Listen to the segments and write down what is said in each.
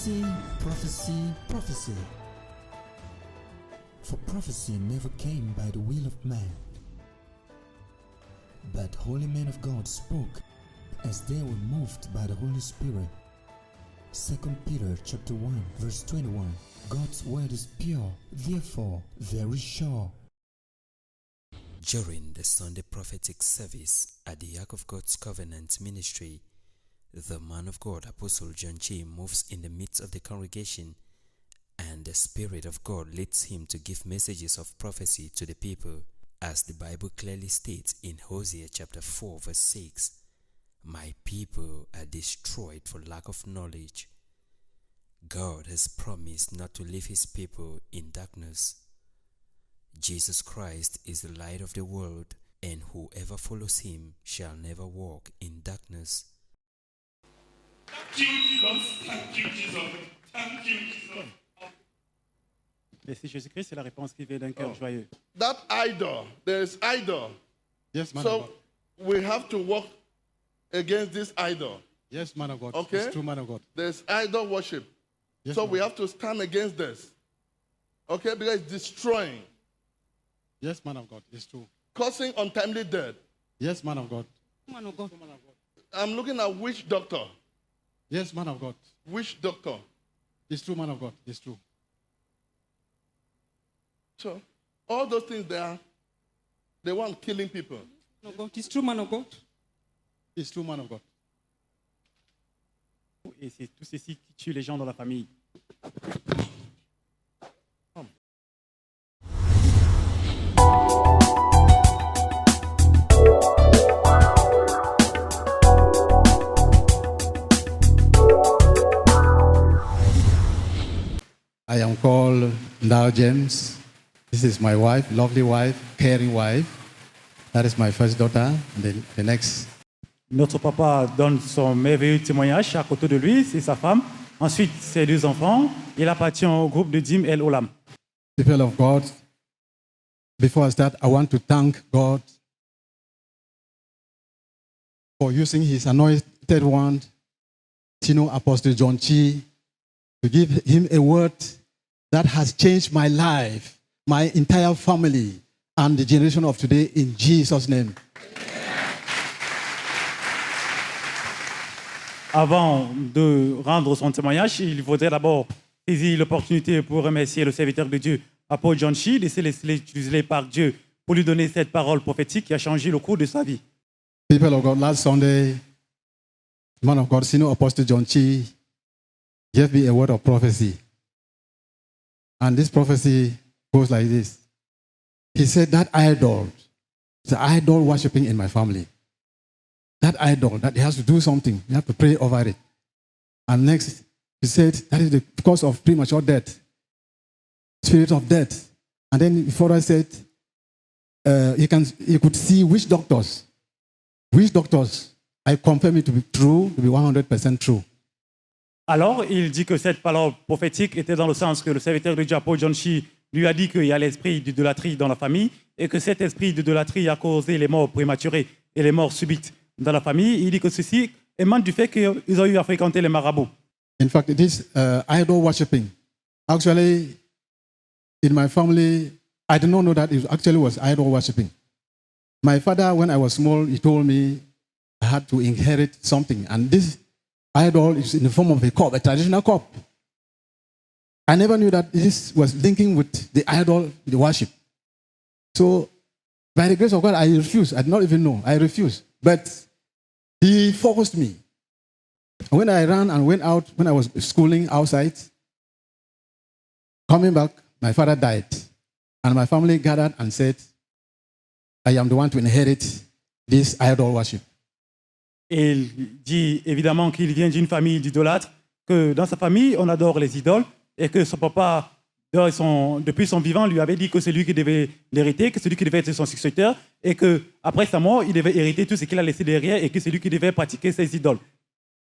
Prophecy, prophecy, prophecy. For prophecy never came by the will of man, but holy men of God spoke as they were moved by the Holy Spirit. 2 Peter chapter 1 verse 21. God's word is pure, therefore very sure. During the Sunday prophetic service at the Ark of God's Covenant Ministry, the man of God, Apostle John Chi, moves in the midst of the congregation, and the Spirit of God leads him to give messages of prophecy to the people, as the Bible clearly states in Hosea chapter 4 verse 6, "My people are destroyed for lack of knowledge." God has promised not to leave his people in darkness. Jesus Christ is the light of the world, and whoever follows him shall never walk in darkness. Thank you, Jesus. Thank you, Jesus. Thank you, Jesus. Merci Jésus-Christ, c'est la réponse qui vient d'un cœur joyeux. That idol, there is idol. Yes, man of So God. we have to walk against this idol. Yes, man of God. Okay. It's true, man of God. There's idol worship. Yes, So man. we have to stand against this. Okay, because it's destroying, Yes, man of God. It's true. causing untimely death. Yes, man of God. Man of God. I'm looking at witch doctor. Yes, man of God. Witch doctor. It's true, man of God. It's true. So all those things they want killing people. Man of God. It's true, man of God. It's true, man of God. Et c'est tout ceci qui tue les gens dans la famille. I am called Ndao James. This is my wife, lovely wife, caring wife. That is my first daughter. And the next. Notre papa donne son merveilleux témoignage. À côté de lui, c'est sa femme. Ensuite, ses deux enfants. Il appartient au groupe de Dim El Olam. People of God, before I start, I want to thank God for using his anointed one, Tino Apostle John Chi, to give him a word that has changed my life, my entire family, and the generation of today in Jesus' name. Avant de rendre son témoignage, il faudrait d'abord saisir l'opportunité pour remercier le serviteur de Dieu, Apôtre John Chi, laissé utiliser par Dieu pour lui donner cette parole prophétique qui a changé le cours de sa vie. People of God, last Sunday, man of God, Senior Apostle John Chi, gave me a word of prophecy. And this prophecy goes like this. He said that idol, the idol worshipping in my family, that idol, that he has to do something. You have to pray over it. And next, he said that is the cause of premature death, spirit of death. And then before I said, you could see which doctors, I confirm it to be true, to be 100% true. Alors, il dit que cette parole prophétique était dans le sens que le serviteur de Dieu, Apôtre John Chi, lui a dit qu'il y a l'esprit d'idolâtrie dans la famille et que cet esprit d'idolâtrie a causé les morts prématurées et les morts subites dans la famille. Il dit que ceci émane du fait qu'ils ont eu à fréquenter les marabouts. In fact, it is idol worshipping. Actually, in my family, I did not know that it actually was idol worshipping. My father, when I was small, he told me I had to inherit something. And this idol is in the form of a cup, a traditional cup. I never knew that this was linking with the idol, the worship. So, by the grace of God, I refused. I did not even know. I refused. But he forced me. When I ran and went out, when I was schooling outside, coming back, my father died. And my family gathered and said, I am the one to inherit this idol worship. Et il dit évidemment qu'il vient d'une famille d'idolâtres, que dans sa famille, on adore les idoles et que son papa, depuis son vivant, lui avait dit que c'est lui qui devait l'hériter, que c'est lui qui devait être son successeur et qu'après sa mort, il devait hériter tout ce qu'il a laissé derrière et que c'est lui qui devait pratiquer ses idoles.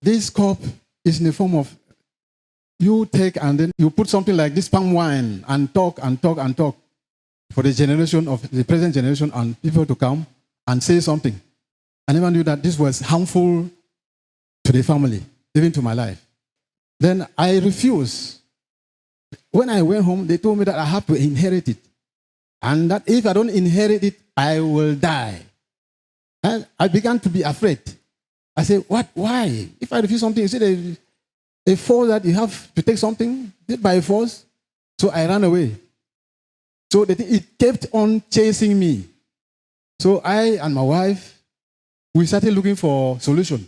This cup is in the form of you take and then you put something like this palm wine and talk and talk and talk for the generation of the present generation and people to come and say something. I never knew that this was harmful to the family, even to my life. Then I refused. When I went home, they told me that I have to inherit it. And that if I don't inherit it, I will die. And I began to be afraid. I said, what? Why? If I refuse something, is it a force that you have to take something? Is it by force? So I ran away. So it kept on chasing me. So I and my wife, we started looking for solution.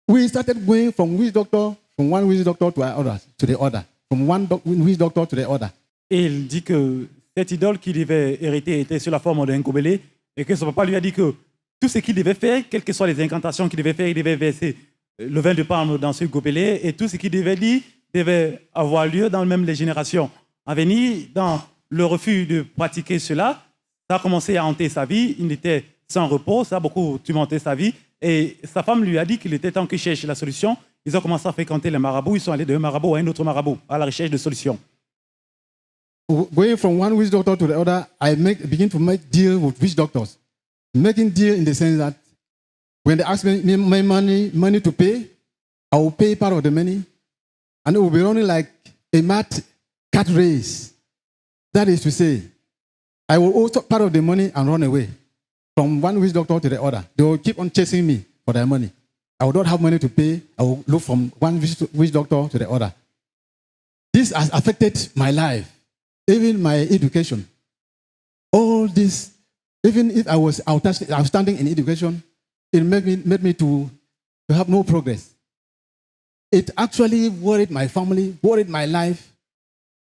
We started going from one witch doctor to the other. From one witch doctor to the other. Et il dit que cette idole qu'il devait hériter était sur la forme d'un gobelet et que son papa lui a dit que tout ce qu'il devait faire, quelles que soient les incantations qu'il devait faire, il devait verser le vin de palme dans ce gobelet et tout ce qu'il devait dire devait avoir lieu dans même les générations à venir. Dans le refus de pratiquer cela, ça a commencé à hanter sa vie. Il était sans repos, ça a beaucoup tourmenté sa vie. Et sa femme lui a dit qu'il était temps qu'il cherche la solution. Ils ont commencé à fréquenter les marabouts. Ils sont allés d'un marabout à un autre marabout à la recherche de solutions. Going from one witch doctor to the other, I begin to make deal with witch doctors. Making deal in the sense that when they ask me my money to pay, I will pay part of the money, and it will be running like a mad cat race. That is to say, I will also part of the money and run away from one witch doctor to the other. They will keep on chasing me for their money. I will not have money to pay. I will look from one witch doctor to the other. This has affected my life, even my education. All this, even if I was outstanding in education, it made me to have no progress. It actually worried my family, worried my life.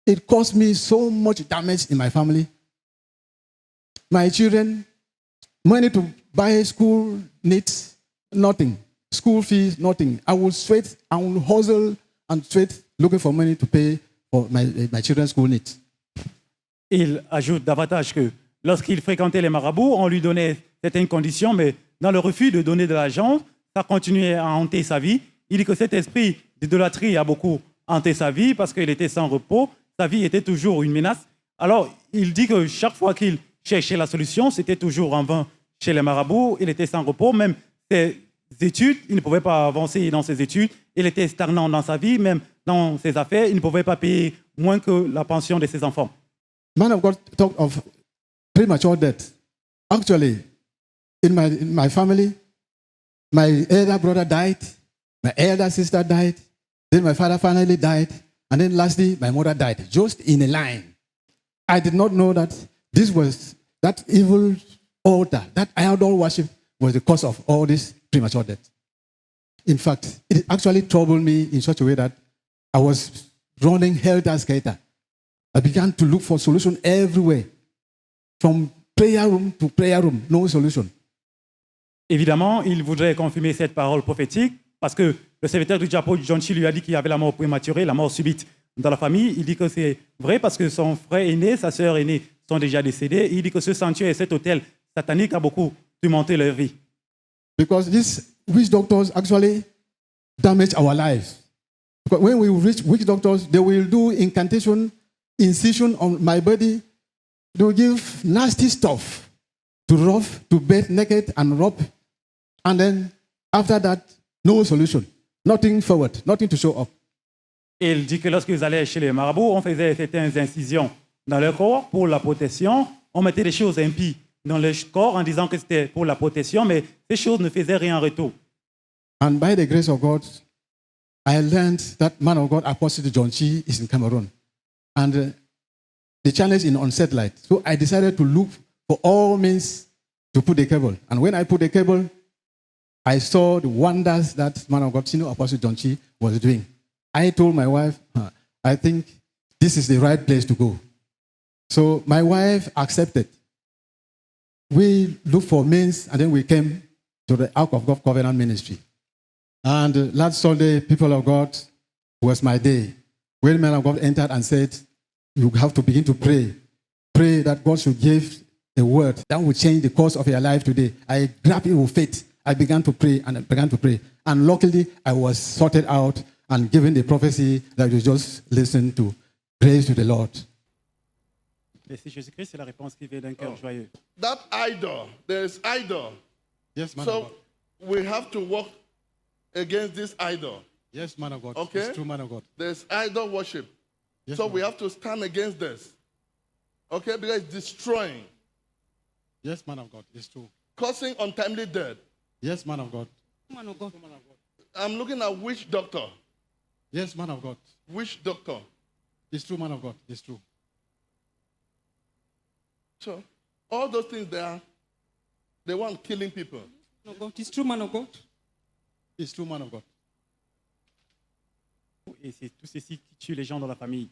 It caused me so much damage in my family. My children, money to buy school needs, nothing. School fees, nothing. I will sweat, I will hustle and sweat looking for money to pay for my children's school needs. Il ajoute davantage que lorsqu'il fréquentait les marabouts, on lui donnait certaines conditions, mais dans le refus de donner de l'argent, ça continuait à hanter sa vie. Il dit que cet esprit d'idolâtrie a beaucoup hanté sa vie parce qu'il était sans repos. Sa vie était toujours une menace. Alors, il dit que chaque fois qu'il cherchait la solution, c'était toujours en vain chez les marabouts. Il était sans repos. Même ses études, il ne pouvait pas avancer dans ses études. Il était stagnant dans sa vie, même dans ses affaires. Il ne pouvait pas payer moins que la pension de ses enfants. Man of God talked of premature death. Actually, in my family, my elder brother died, my elder sister died, then my father finally died, and then lastly, my mother died, just in a line. I did not know that that evil altar, that idol worship was the cause of all this premature death. In fact, it actually troubled me in such a way that I was running helter-skelter. I began to look for solution everywhere, from prayer room to prayer room, no solution. Évidemment, il voudrait confirmer cette parole prophétique parce que le serviteur du diable John Chi lui a dit qu'il y avait la mort prématurée, la mort subite dans la famille. Il dit que c'est vrai parce que son frère aîné, sa sœur aînée sont déjà décédés. Il dit que ce sanctuaire et cet hôtel satanique a beaucoup tourmenté leur vie. Because these witch doctors actually damage our lives. Because when we reach witch doctors, they will do incantation, incision on my body. They will give nasty stuff to rub, to bathe naked and rub. And then after that, no solution. Nothing forward, nothing to show up. Et il dit que lorsqu'ils allaient chez les marabouts, on faisait certaines incisions dans leur corps pour la protection. On mettait des choses impies dans leur corps en disant que c'était pour la protection, mais ces choses ne faisaient rien en retour. And by the grace of God, I learned that man of God, Apostle John Chi, is in Cameroon. And the challenge is on satellite. So I decided to look for all means to put the cable. And when I put the cable, I saw the wonders that man of God, Senior Apostle John Chi, was doing. I told my wife, I think this is the right place to go. So my wife accepted. We looked for means, and then we came to the Ark of God Covenant Ministry. And last Sunday, people of God, was my day. When man of God entered and said, you have to begin to pray. Pray that God should give a word that will change the course of your life today. I grabbed it with faith. I began to pray and I began to pray. And luckily, I was sorted out and given the prophecy that you just listened to. Praise to the Lord. Merci Jésus-Christ, c'est la réponse qui vient d'un cœur joyeux. That idol, there is idol. Yes, man of So God. we have to work against this idol. Yes, man of God. Okay. It's true, man of God. There's idol worship. Yes, So man. we have to stand against this. Okay, because it's destroying, Yes, man of God. It's true. causing untimely death. Yes, man of God. Man of God. I'm looking at witch doctor. Yes, man of God. Witch doctor. It's true, man of God. It's true. So all those things they want killing people. Man of God. It's true, man of God. It's true, man of God. Et c'est tout ceci qui tue les gens dans la famille.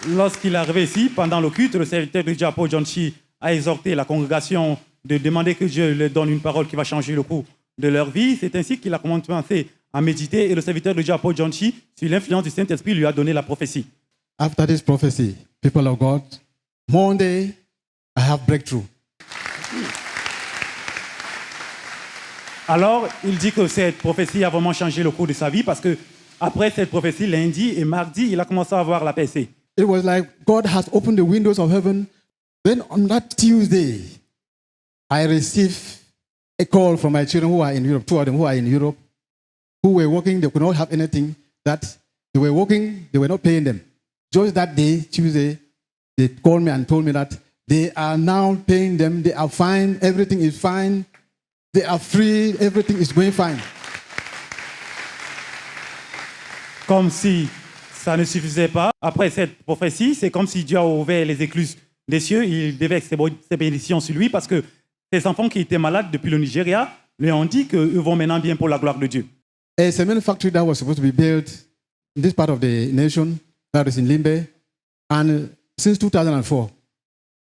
Lorsqu'il est arrivé ici, pendant le culte, le serviteur de Dieu, apôtre John Chi, a exhorté la congrégation de demander que Dieu leur donne une parole qui va changer le cours de leur vie. C'est ainsi qu'il a commencé à méditer et le serviteur de Dieu, apôtre John Chi, sur l'influence du Saint-Esprit, lui a donné la prophétie. After this prophecy, people of God, Monday, I have breakthrough. Alors, il dit que cette prophétie a vraiment changé le cours de sa vie parce que après cette prophétie, lundi et mardi, il a commencé à avoir la percée. It was like God has opened the windows of heaven. Then on that Tuesday, I received a call from my children who are in Europe, two of them who are in Europe, who were working, they could not have anything, that they were working, they were not paying them. Just that day, Tuesday, they called me and told me that they are now paying them, they are fine, everything is fine, they are free, everything is going fine. Comme si ça ne suffisait pas. Après cette prophétie, c'est comme si Dieu a ouvert les écluses des cieux. Il devait ses bénédictions sur lui parce que ses enfants qui étaient malades depuis le Nigeria lui ont dit qu'eux vont maintenant bien pour la gloire de Dieu. A cement factory that was supposed to be built in this part of the nation, that is in Limbe, and since 2004,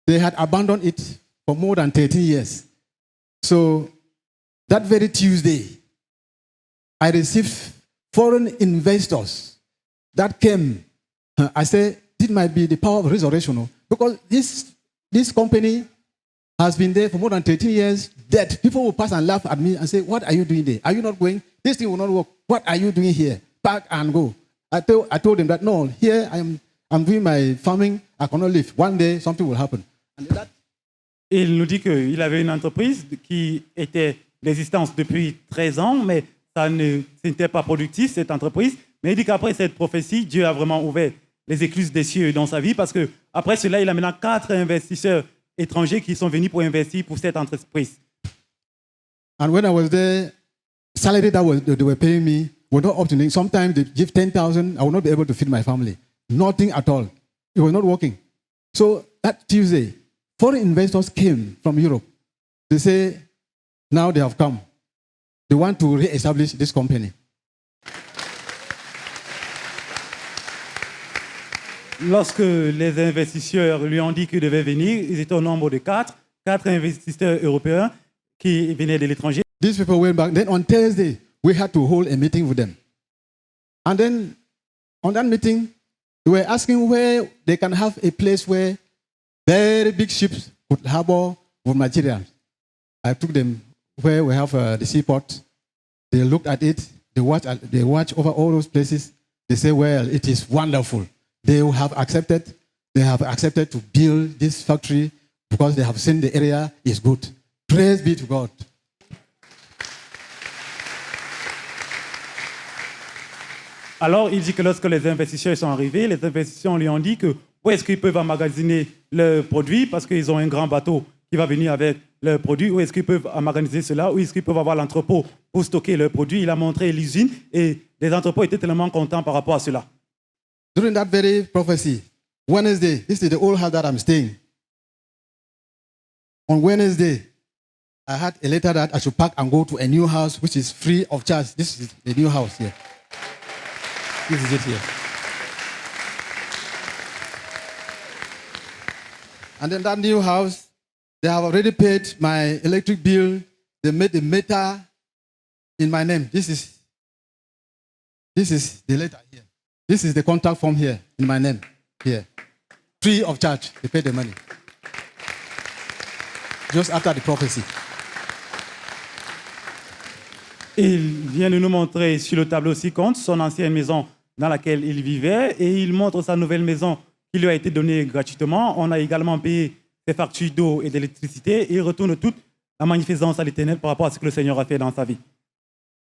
they had abandoned it for more than 13 years. So that very Tuesday, I received foreign investors that came. I said, it might be the power of resurrection, because this company has been there for more than 13 years, dead. People will pass and laugh at me and say, what are you doing there? Are you not going? This thing will not work. What are you doing here? Pack and go. I told them that, no, here I'm doing my farming. I cannot live. One day, something will happen. And that, Il nous dit qu'il avait une entreprise qui était d'existence depuis 13 ans, mais ça n'était pas productif, cette entreprise. Mais il dit qu'après cette prophétie, Dieu a vraiment ouvert les écluses des cieux dans sa vie parce qu'après cela, il a maintenant 4 investisseurs étrangers qui sont venus pour investir pour cette entreprise. and when I was there, salary they were paying me was not up to me. Sometimes they give 10,000, I will not be able to feed my family. Nothing at all. It was not working. So that Tuesday, foreign investors came from Europe. They say, now they have come. They want to re-establish this company. Lorsque les investisseurs lui ont dit qu'ils devaient venir, ils étaient au nombre de 4 investisseurs européens qui venaient de l'étranger. These people went back. Then on Thursday, we had to hold a meeting with them. And then on that meeting, they were asking where they can have a place where very big ships could harbor with materials. I took them where we have the seaport. They looked at it. They watch over all those places. They say, well, it is wonderful. They have accepted to build this factory because they have seen the area is good. Praise be to God. Alors, il dit que lorsque les investisseurs sont arrivés, les investisseurs lui ont dit que où est-ce qu'ils peuvent emmagasiner leurs produits parce qu'ils ont un grand bateau qui va venir avec leurs produits. Où est-ce qu'ils peuvent emmagasiner cela? Où est-ce qu'ils peuvent avoir l'entrepôt pour stocker leurs produits? Il a montré l'usine et les entrepôts étaient tellement contents par rapport à cela. During that very prophecy, Wednesday, this is the old house that I'm staying. On Wednesday, I had a letter that I should pack and go to a new house which is free of charge. This is the new house here. This is it here. And then that new house, they have already paid my electric bill. They made the meter in my name. This is the letter here. This is the contact form here in my name. Here. Free of charge. They pay the money. Just after the prophecy. Il vient de nous montrer sur le tableau ci-compte son ancienne maison dans laquelle il vivait et il montre sa nouvelle maison qui lui a été donnée gratuitement. On a également payé ses factures d'eau et d'électricité et il retourne toutes la magnificence à l'Éternel par rapport à ce que le Seigneur a fait dans sa vie.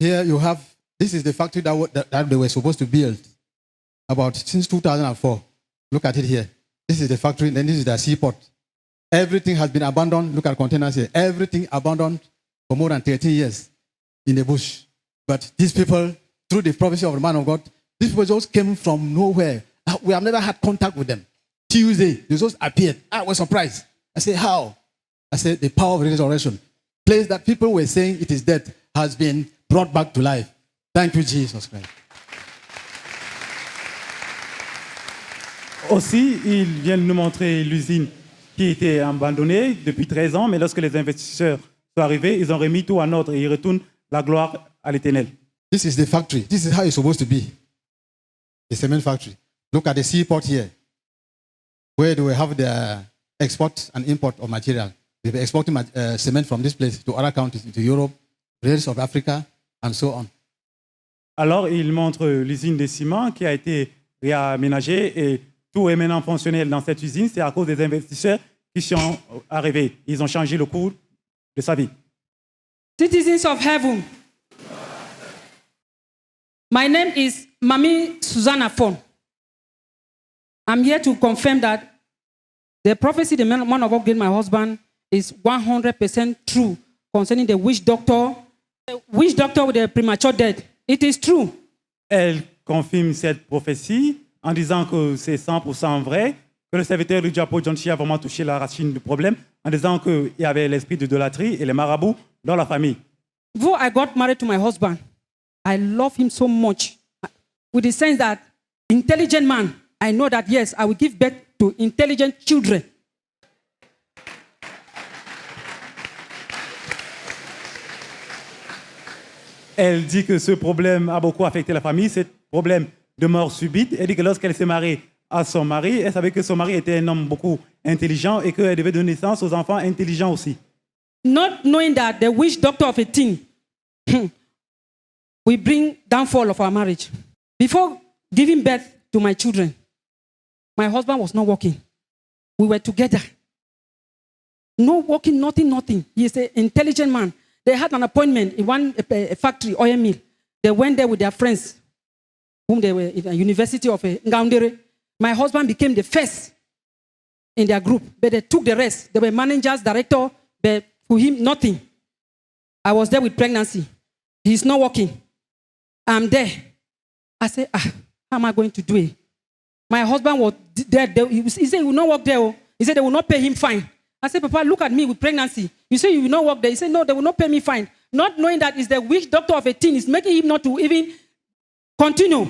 Here you have, this is the factory that they were supposed to build about since 2004. Look at it here. This is the factory, then this is the seaport. Everything has been abandoned. Look at containers here. Everything abandoned for more than 13 years in the bush. But these people, through the prophecy of the man of God, these people just came from nowhere. We have never had contact with them. Tuesday, they just appeared. I was surprised. I said, how? I said, the power of resurrection. Place that people were saying it is dead has been brought back to life. Thank you, Jesus Christ. Aussi, il vient de nous montrer l'usine qui était abandonnée depuis 13 ans, mais lorsque les investisseurs sont arrivés, ils ont remis tout en ordre et ils retournent la gloire à l'Éternel. This is the factory. This is how it's supposed to be. The cement factory. Look at the seaport here, where they will have the export and import of material. They'll be exporting cement from this place to other countries, to Europe, the rest of Africa, and so on. Alors, il montre l'usine de ciment qui a été réaménagée et tout est maintenant fonctionnel dans cette usine. C'est à cause des investisseurs qui sont arrivés. Ils ont changé le cours de sa vie. Citizens of heaven, my name is Mami Susanna Fon. I'm here to confirm that the prophecy the man of God gave my husband is 100% true concerning the witch doctor with the premature death. It is true. Elle confirme cette prophétie en disant que c'est 100% vrai, que le serviteur du Diapo John Chi a vraiment touché la racine du problème, en disant qu'il y avait l'esprit d'idolâtrie et les marabouts dans la famille. Before I got married to my husband, I love him so much, with the sense that intelligent man, I know that yes, I will give birth to intelligent children. Elle dit que ce problème a beaucoup affecté la famille, ce problème de mort subite. Elle dit que lorsqu'elle s'est mariée à son mari, elle savait que son mari était un homme beaucoup intelligent et qu'elle devait donner naissance aux enfants intelligents aussi. Not knowing that the witch doctor of a teen will bring downfall of our marriage. Before giving birth to my children, my husband was not working. We were together. No working, nothing. He is an intelligent man. They had an appointment in one factory, oil mill. They went there with their friends, whom they were in the University of Ngaoundéré. My husband became the first in their group, but they took the rest. They were managers, director, but for him, nothing. I was there with pregnancy. He's not working. I'm there. I said, how am I going to do it? My husband was there. He said, he will not work there. He said, they will not pay him fine. I said, Papa, look at me with pregnancy. You say you will not work there. He said, no, they will not pay me fine. Not knowing that it's the witch doctor of a teen is making him not to even continue.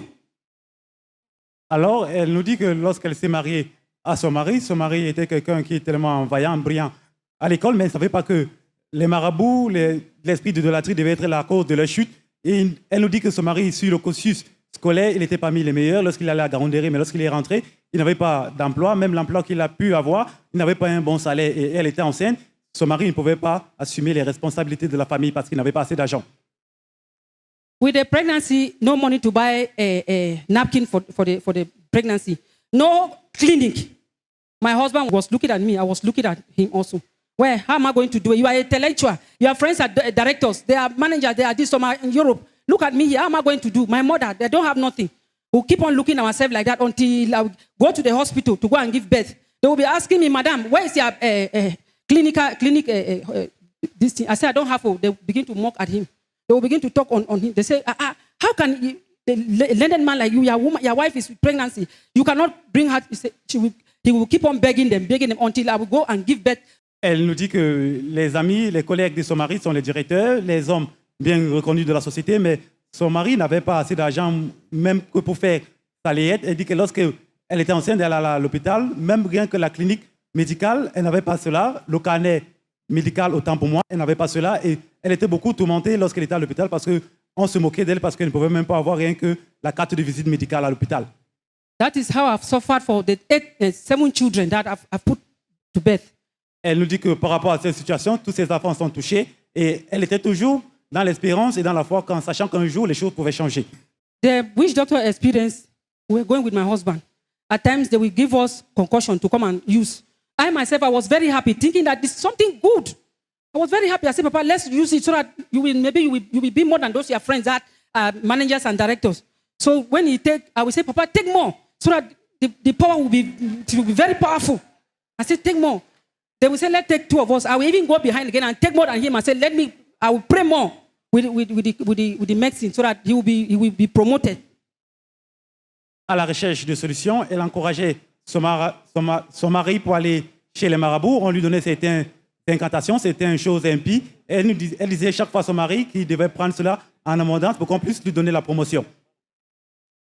Alors, elle nous dit que lorsqu'elle s'est mariée à son mari était quelqu'un qui est tellement vaillant, brillant à l'école, mais elle ne savait pas que les marabouts, l'esprit d'idolâtrie devait être la cause de leur chute. Et elle nous dit que son mari, sur le cursus scolaire, il était parmi les meilleurs lorsqu'il allait à Ngaoundéré, mais lorsqu'il est rentré, il n'avait pas d'emploi. Même l'emploi qu'il a pu avoir, il n'avait pas un bon salaire. Et elle était enceinte. Son mari ne pouvait pas assumer les responsabilités de la famille parce qu'il n'avait pas assez d'argent. With the pregnancy, no money to buy a napkin for the pregnancy. No clinic. My husband was looking at me. I was looking at him also. Well, how am I going to do it? You are an intellectual. Your friends are directors. They are managers. They are this summer in Europe. Look at me here. How am I going to do? My mother, they don't have nothing. We'll keep on looking at ourselves like that until I go to the hospital to go and give birth. They will be asking me, Madam, where is your clinic? This thing? I said, I don't have to. They begin to mock at him. They will begin to talk on him. They say, how can a learned man like you, your wife is with pregnancy, you cannot bring her. He will keep on begging them until I will go and give birth. Elle nous dit que les amis, les collègues de son mari sont les directeurs, les hommes bien reconnus de la société, mais son mari n'avait pas assez d'argent même que pour faire sa layette. Elle dit que lorsqu'elle était enceinte, elle allait à l'hôpital, même rien que la clinique médicale, elle n'avait pas cela. Le carnet médical, autant pour moi, elle n'avait pas cela. Et elle était beaucoup tourmentée lorsqu'elle était à l'hôpital parce qu'on se moquait d'elle parce qu'elle ne pouvait même pas avoir rien que la carte de visite médicale à l'hôpital. That is how I've suffered for the 7 children that I've put to birth. Elle nous dit que par rapport à cette situation, tous ses enfants sont touchés et elle était toujours dans l'espérance et dans la foi, en sachant qu'un jour, les choses pouvaient changer. The witch doctor experience, we're going with my husband. At times, they will give us concussion to come and use. I myself, I was very happy, thinking that this is something good. I was very happy. I said, Papa, let's use it so that you will be more than those your friends that are managers and directors. So when he take, I will say, Papa, take more so that the power will be very powerful. I said, take more. They will say, let's take 2 of us. I will even go behind again and take more than him. I said, I will pray more with the medicine so that he will be promoted. À la recherche de solutions, elle encourageait son mari pour aller chez les marabouts. On lui donnait certaines incantations, certaines choses impies. Elle disait chaque fois à son mari qu'il devait prendre cela en abondance pour qu'on puisse lui donner la promotion.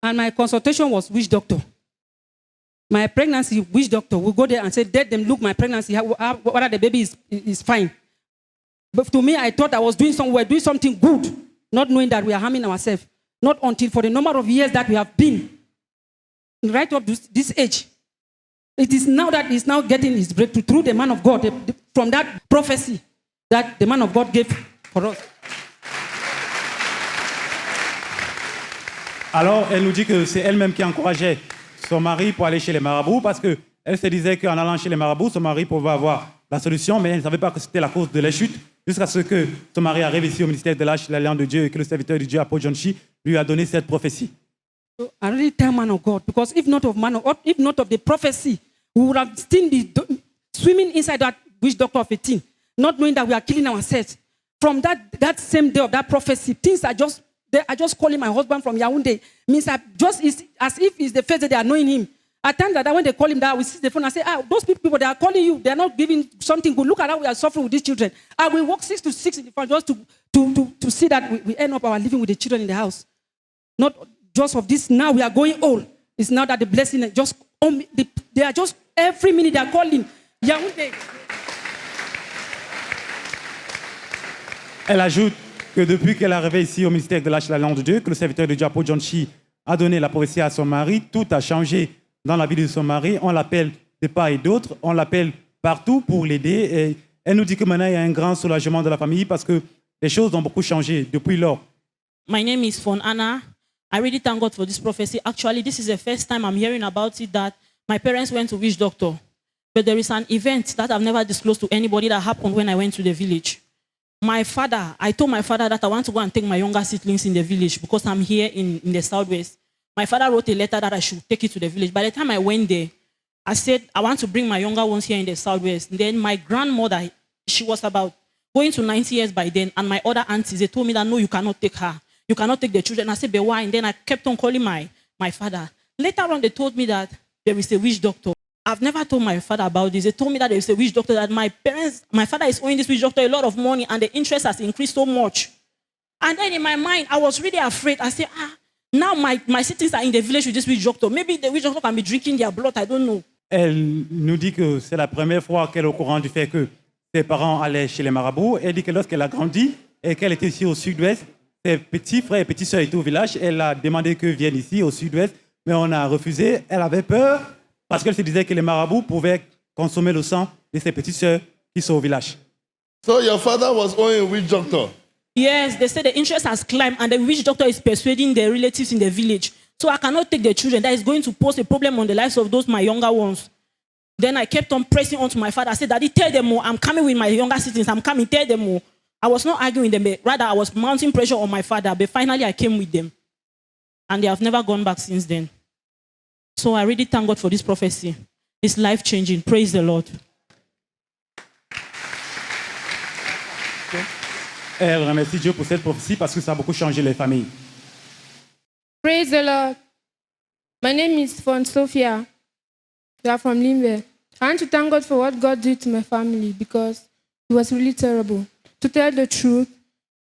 And my consultation was witch doctor. My pregnancy, witch doctor will go there and say, let them look my pregnancy, whether the baby is fine. But to me, I thought I was doing something good, not knowing that we are harming ourselves. Not until for the number of years that we have been, right up to this age. It is now that he's now getting his breakthrough through the man of God, from that prophecy that the man of God gave for us. Alors, elle nous dit que c'est elle-même qui encourageait son mari pour aller chez les marabouts parce qu'elle se disait qu'en allant chez les marabouts, son mari pouvait avoir la solution, mais elle ne savait pas que c'était la cause de la chute, jusqu'à ce que son mari arrive ici au ministère de l'Alliance de Dieu et que le serviteur de Dieu, Apôtre John Chi, lui a donné cette prophétie. So I really thank man of God, because if not of the prophecy, we would have still be swimming inside that witch doctor of a thing, not knowing that we are killing ourselves. From that same day of that prophecy, things are just calling my husband from Yaoundé. Means it's as if it's the first day they are knowing him. At times that when they call him that, we see the phone and say, those people, they are calling you. They are not giving something good. Look at how we are suffering with these children. And we walk 6 to 6 in the front just to see that we end up our living with the children in the house. Not just of this, now we are going old. It's now that the blessing just, they are just, every minute they are calling Yaoundé. Elle ajoute que depuis qu'elle est arrivée ici au ministère de l'Alliance de Dieu, que le serviteur de Dieu, Apôtre John Chi, a donné la prophétie à son mari, tout a changé dans la vie de son mari. On l'appelle de part et d'autre, on l'appelle partout pour l'aider. Et elle nous dit que maintenant, il y a un grand soulagement de la famille parce que les choses ont beaucoup changé depuis lors. My name is Fon Anna. I really thank God for this prophecy. Actually, this is the first time I'm hearing about it, that my parents went to witch doctor. But there is an event that I've never disclosed to anybody that happened when I went to the village. I told my father that I want to go and take my younger siblings in the village because I'm here in the southwest. My father wrote a letter that I should take it to the village. By the time I went there, I said, I want to bring my younger ones here in the southwest. And then my grandmother, she was about going to 90 years by then, and my other aunties, they told me that, no, you cannot take her. You cannot take the children. I said, but why? And then I kept on calling my father. Later on, they told me that there is a witch doctor. I've never told my father about this. They told me that there is a witch doctor, that my father is owing this witch doctor a lot of money, and the interest has increased so much. And then in my mind, I was really afraid. I said, now my siblings are in the village with this witch doctor. Maybe the witch doctor can be drinking their blood. I don't know. Elle nous dit que c'est la première fois qu'elle est au courant du fait que ses parents allaient chez les marabouts. Elle dit que lorsqu'elle a grandi et qu'elle était ici au sud-ouest, ses petits frères et petites sœurs étaient au village. Elle a demandé qu'ils viennent ici au sud-ouest, mais on a refusé. Elle avait peur parce qu'elle se disait que les marabouts pouvaient consommer le sang de ses petites sœurs qui sont au village. So your father was owing a witch doctor. Yes, they said the interest has climbed and the witch doctor is persuading the relatives in the village. So I cannot take the children. That is going to pose a problem on the lives of my younger ones. Then I kept on pressing on to my father. I said, Daddy, tell them more. I'm coming with my younger siblings. I'm coming, tell them more. I was not arguing with them, but rather I was mounting pressure on my father. But finally I came with them. And they have never gone back since then. So I really thank God for this prophecy. It's life-changing. Praise the Lord. Elle remercie Dieu pour cette prophétie parce que ça a beaucoup changé les familles. Praise the Lord. My name is Fon Sophia. We are from Limbe. I want to thank God for what God did to my family because it was really terrible. To tell the truth,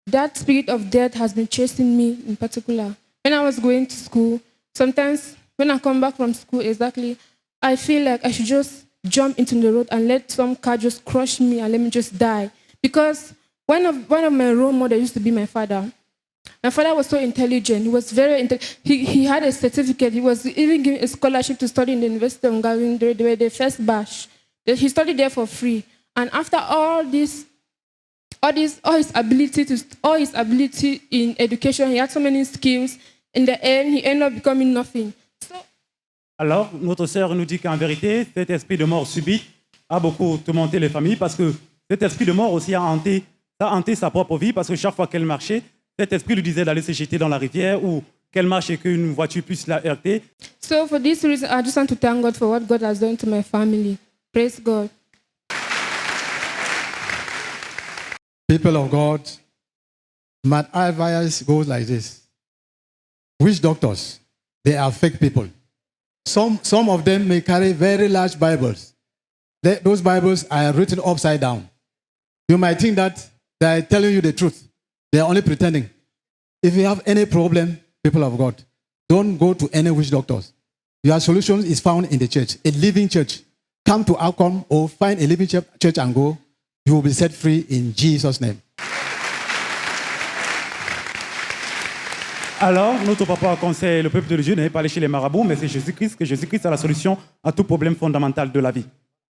that spirit of death has been chasing me in particular. When I was going to school, sometimes when I come back from school, I feel like I should just jump into the road and let some car just crush me and let me just die. Because one of my role models used to be my father. My father was so intelligent. He was very intelligent. He had a certificate. He was even given a scholarship to study in the University of Ngawin. They were the first batch. He studied there for free. And after all his ability in education, he had so many skills. In the end, he ended up becoming nothing. Alors, notre sœur nous dit qu'en vérité, cet esprit de mort subite a beaucoup tourmenté les familles parce que cet esprit de mort aussi a hanté sa propre vie parce que chaque fois qu'elle marchait, cet esprit lui disait d'aller se jeter dans la rivière ou qu'elle marche et qu'une voiture puisse la heurter. So for this reason, I just want to thank God for what God has done to my family. Praise God. People of God, my advice goes like this. Witch doctors, they are fake people. Some of them may carry very large Bibles. Those Bibles are written upside down. You might think that they are telling you the truth. They are only pretending. If you have any problem, people of God, don't go to any witch doctors. Your solution is found in the church, a living church. Come to Outcome or find a living church and go. You will be set free in Jesus' name. Alors, notre papa conseille le peuple de Dieu de ne pas aller chez les marabouts, mais c'est Jésus-Christ, que Jésus-Christ a la solution à tout problème fondamental de la vie.